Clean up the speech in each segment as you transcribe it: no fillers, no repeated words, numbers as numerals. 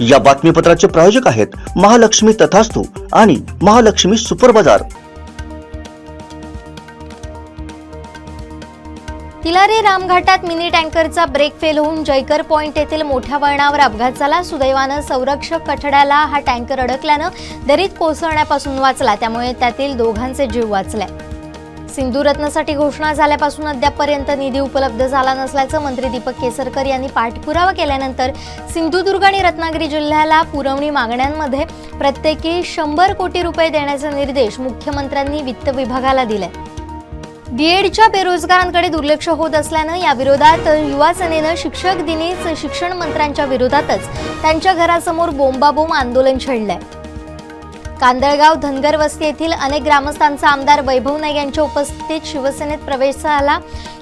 या बातमीपत्राचे प्रायोजक आहेत महालक्ष्मी तथास्तु आणि महालक्ष्मी सुपर बाजार। तिलारी रामघाटात मिनी टँकरचा ब्रेक फेल होऊन जयकर पॉइंट येथील मोठ्या वळणावर अपघात झाला। सुदैवाने संरक्षक कठड्याला हा टँकर अडकल्याने दरीत कोसळण्यापासून वाचला, त्यामुळे त्यातील दोघांचे जीव वाचले। सिंधुरत्नसाठी घोषणा झाल्यापासून अद्यापपर्यंत निधी उपलब्ध झाला नसल्याचं मंत्री दीपक केसरकर यांनी पाठपुरावा केल्यानंतर सिंधुदुर्ग आणि रत्नागिरी जिल्ह्याला पुरवणी मागण्यांमध्ये प्रत्येकी 100 कोटी रुपये देण्याचे निर्देश मुख्यमंत्र्यांनी वित्त विभागाला दिले। बीएडच्या बेरोजगारांकडे दुर्लक्ष होत असल्याने या विरोधात युवा सेनेने शिक्षक दिनीच शिक्षण मंत्र्यांच्या विरोधातच त्यांच्या घरासमोर बोंबाबोंब आंदोलन छेडले। कांदळगाव धनगर वस्ती येथील अनेक ग्रामस्थांचा आमदार वैभव नाईक यांच्या उपस्थितीत शिवसेनेत प्रवेश झाला।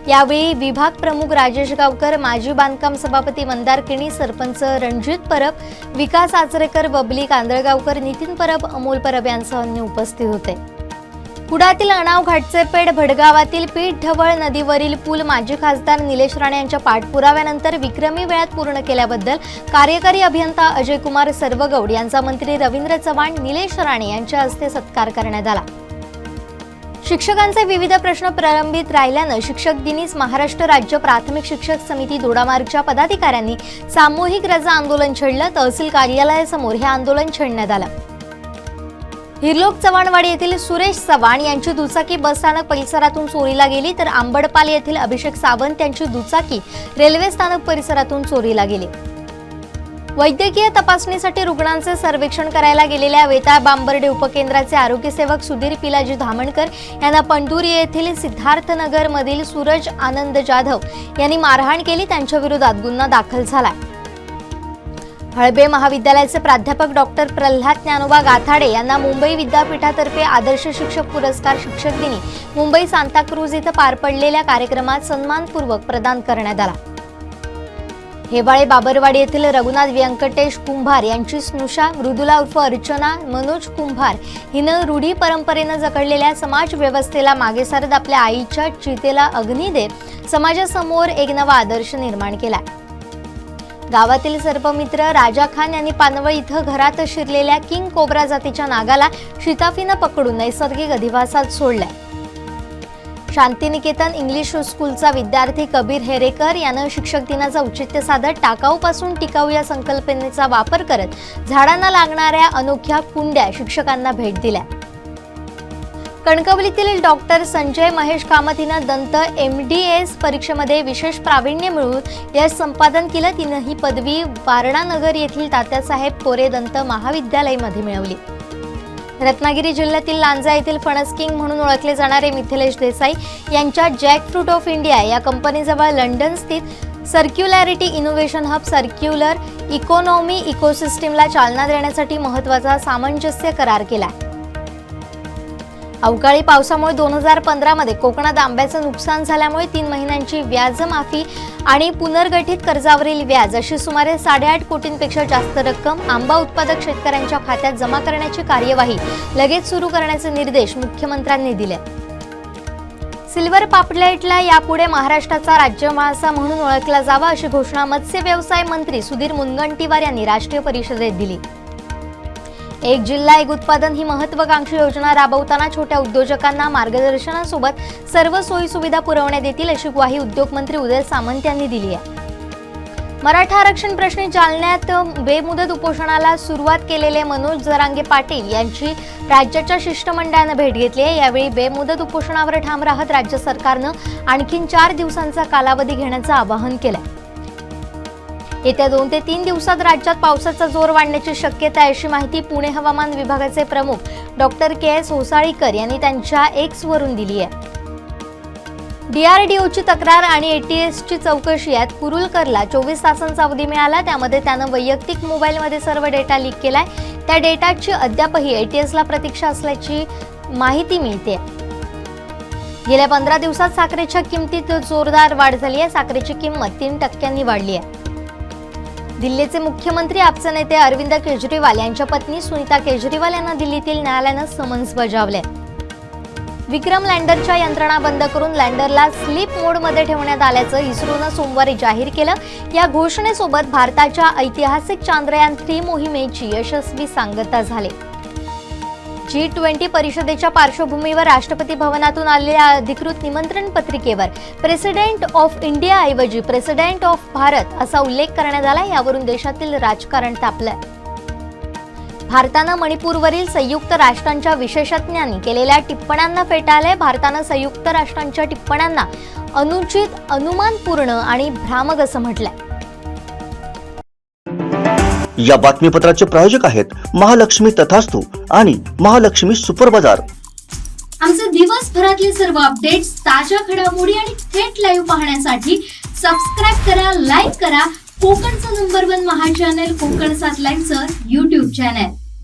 यावेळी विभाग प्रमुख राजेश गावकर, माजी बांधकाम सभापती मंदार किणी, सरपंच रणजित परब, विकास आचरेकर, बबली कांदळगावकर, नितीन परब, अमोल परब यांसह अन्य उपस्थित होते। कुडातील अणाव घाटचेपेड भडगावातील पीठ ढवळ नदीवरील पूल माजी खासदार निलेश राणे यांच्या पाठपुराव्यानंतर विक्रमी वेळात पूर्ण केल्याबद्दल कार्यकारी अभियंता अजय कुमार सर्वगौड यांचा मंत्री रवींद्र चव्हाण, निलेश राणे यांच्या हस्ते सत्कार करण्यात आला। शिक्षकांचे विविध प्रश्न प्रलंबित राहिल्याने शिक्षक दिनीच महाराष्ट्र राज्य प्राथमिक शिक्षक समिती दोडामार्गच्या पदाधिकाऱ्यांनी सामूहिक रजा आंदोलन छेडलं। तहसील कार्यालयासमोर हे आंदोलन छेडण्यात आलं। हिरलोक चव्हाणवाडी येथील सुरेश चव्हाण यांची दुचाकी बसस्थानक परिसरातून चोरीला गेली, तर आंबडपाल येथील अभिषेक सावंत यांची दुचाकी रेल्वे स्थानक परिसरातून चोरीला गेली। वैद्यकीय तपासणीसाठी रुग्णांचे सर्वेक्षण करायला गेलेल्या वेताळ बांबर्डे उपकेंद्राचे आरोग्य सेवक सुधीर पिलाजी धामणकर यांना पंढूर येथील सिद्धार्थनगर मधील सूरज आनंद जाधव यांनी मारहाण केली। त्यांच्या विरोधात गुन्हा दाखल झाला। हळबे महाविद्यालयाचे प्राध्यापक डॉक्टर प्रल्हाद ज्ञानोबा गाथाडे यांना मुंबई विद्यापीठातर्फे आदर्श शिक्षक पुरस्कार शिक्षक दिनी मुंबई सांताक्रूज इथं पार पडलेल्या कार्यक्रमात सन्मानपूर्वक प्रदान करण्यात आला। हेबाळे बाबरवाडी येथील रघुनाथ व्यंकटेश कुंभार यांची स्नुषा मृदुला उर्फ अर्चना मनोज कुंभार हिनं रूढी परंपरेनं जगलेल्या समाज व्यवस्थेला मागे सारत आपल्या आईच्या चितेला अग्नी देत समाजासमोर एक नवा आदर्श निर्माण केला। गावातील सर्पमित्र राजा खान यांनी पानवळ इथं घरात शिरलेल्या किंग कोब्रा जातीच्या नागाला शिताफीनं पकडून नैसर्गिक अधिवासात सोडलाय। शांतिनिकेतन इंग्लिश स्कूलचा विद्यार्थी कबीर हेरेकर यानं शिक्षक दिनाचं औचित्य साधत टाकाऊपासून टिकाऊ या संकल्पनेचा वापर करत झाडांना लागणाऱ्या अनोख्या कुंड्या शिक्षकांना भेट दिल्या। कणकवलीतील डॉक्टर संजय महेश कामत हिनं दंत MDS परीक्षेमध्ये विशेष प्रावीण्य मिळवून यश संपादन केलं। तिनं ही पदवी वारणानगर येथील तात्यासाहेब कोरे दंत महाविद्यालयामध्ये मिळवली। रत्नागिरी जिल्ह्यातील लांजा येथील फणस किंग म्हणून ओळखले जाणारे मिथिलेश देसाई यांच्या जॅक फ्रूट ऑफ इंडिया या कंपनीजवळ लंडन स्थित सर्क्युलॅरिटी इनोव्हेशन हब सर्क्युलर इकॉनॉमी इकोसिस्टीमला चालना देण्यासाठी महत्त्वाचा सामंजस्य करार केला। अवकाळी पावसामुळे 2015 मध्ये कोकणात आंब्याचं नुकसान झाल्यामुळे 3 महिन्यांची व्याज माफी आणि पुनर्गठित कर्जावरील व्याज अशी सुमारे 8.5 कोटींपेक्षा जास्त रक्कम आंबा उत्पादक शेतकऱ्यांच्या खात्यात जमा करण्याची कार्यवाही लगेच सुरू करण्याचे निर्देश मुख्यमंत्र्यांनी दिले। सिल्वर पापलेटला यापुढे महाराष्ट्राचा राज्य मासा म्हणून ओळखला जावा अशी घोषणा मत्स्य व्यवसाय मंत्री सुधीर मुनगंटीवार यांनी राष्ट्रीय परिषदेत दिली। एक जिल्हा एक उत्पादन ही महत्त्वाकांक्षी योजना राबवताना छोट्या उद्योजकांना मार्गदर्शनासोबत सर्व सोयी सुविधा पुरवण्यात येतील अशी ग्वाही उद्योग मंत्री उदय सामंत यांनी दिली आहे। मराठा आरक्षण प्रश्नी जालन्यात बेमुदत उपोषणाला सुरुवात केलेले मनोज जरांगे पाटील यांची राज्याच्या शिष्टमंडळाने भेट घेतली आहे। यावेळी बेमुदत उपोषणावर ठाम राहत राज्य सरकारनं आणखीन 4 दिवसांचा कालावधी घेण्याचं आवाहन केलंय। येत्या 2 ते 3 दिवसात राज्यात पावसाचा जोर वाढण्याची शक्यता आहे अशी माहिती पुणे हवामान विभागाचे प्रमुख डॉक्टर KS होसाळीकर यांनी त्यांच्या X वरून दिली आहे। DRDOची तक्रार आणि ATSची चौकशी यात कुरुलकरला 24 तासांचा अवधी मिळाला। त्यामध्ये त्यानं वैयक्तिक मोबाईलमध्ये सर्व डेटा लीक केलाय। त्या डेटाची अद्यापही ATSला प्रतीक्षा असल्याची माहिती मिळते। गेल्या 15 दिवसात साखरेच्या किमतीत जोरदार वाढ झाली आहे। साखरेची किंमत 3% वाढली आहे। दिल्लीचे मुख्यमंत्री आपचे नेते अरविंद केजरीवाल यांच्या पत्नी सुनीता केजरीवाल यांना दिल्लीतील न्यायालयाने समन्स बजावले। विक्रम लँडरच्या यंत्रणा बंद करून लँडरला स्लीप मोडमध्ये ठेवण्यात आल्याचं इस्रोनं सोमवारी जाहीर केलं. या घोषणेसोबत भारताच्या ऐतिहासिक चांद्रयान 3 मोहिमेची यशस्वी सांगता झाली. G20 परिषदेच्या पार्श्वभूमीवर राष्ट्रपती भवनातून आलेल्या अधिकृत निमंत्रण पत्रिकेवर प्रेसिडेंट ऑफ इंडिया ऐवजी प्रेसिडेंट ऑफ भारत असा उल्लेख करण्यात आला. यावरून देशातील राजकारण तापलंय. भारतानं मणिपूरवरील संयुक्त राष्ट्रांच्या विशेषज्ञांनी केलेल्या टिप्पण्यांना फेटाळले. भारतानं संयुक्त राष्ट्रांच्या टिप्पण्यांना अनुचित, अनुमानपूर्ण आणि भ्रामक असं म्हटलंय. या बातमीपत्राचे प्रायोजक आहेत महालक्ष्मी तथास्तु आणि महालक्ष्मी सुपर बाजार. आमचे दिवसभरातले सर्व अपडेट्स, ताज्या घडामोडी आणि थेट लाईव्ह पाहण्यासाठी सबस्क्राईब करा, लाईक करा कोकणचं नंबर 1 महा चॅनल कोकण 7 लाईव्हचं YouTube चॅनल.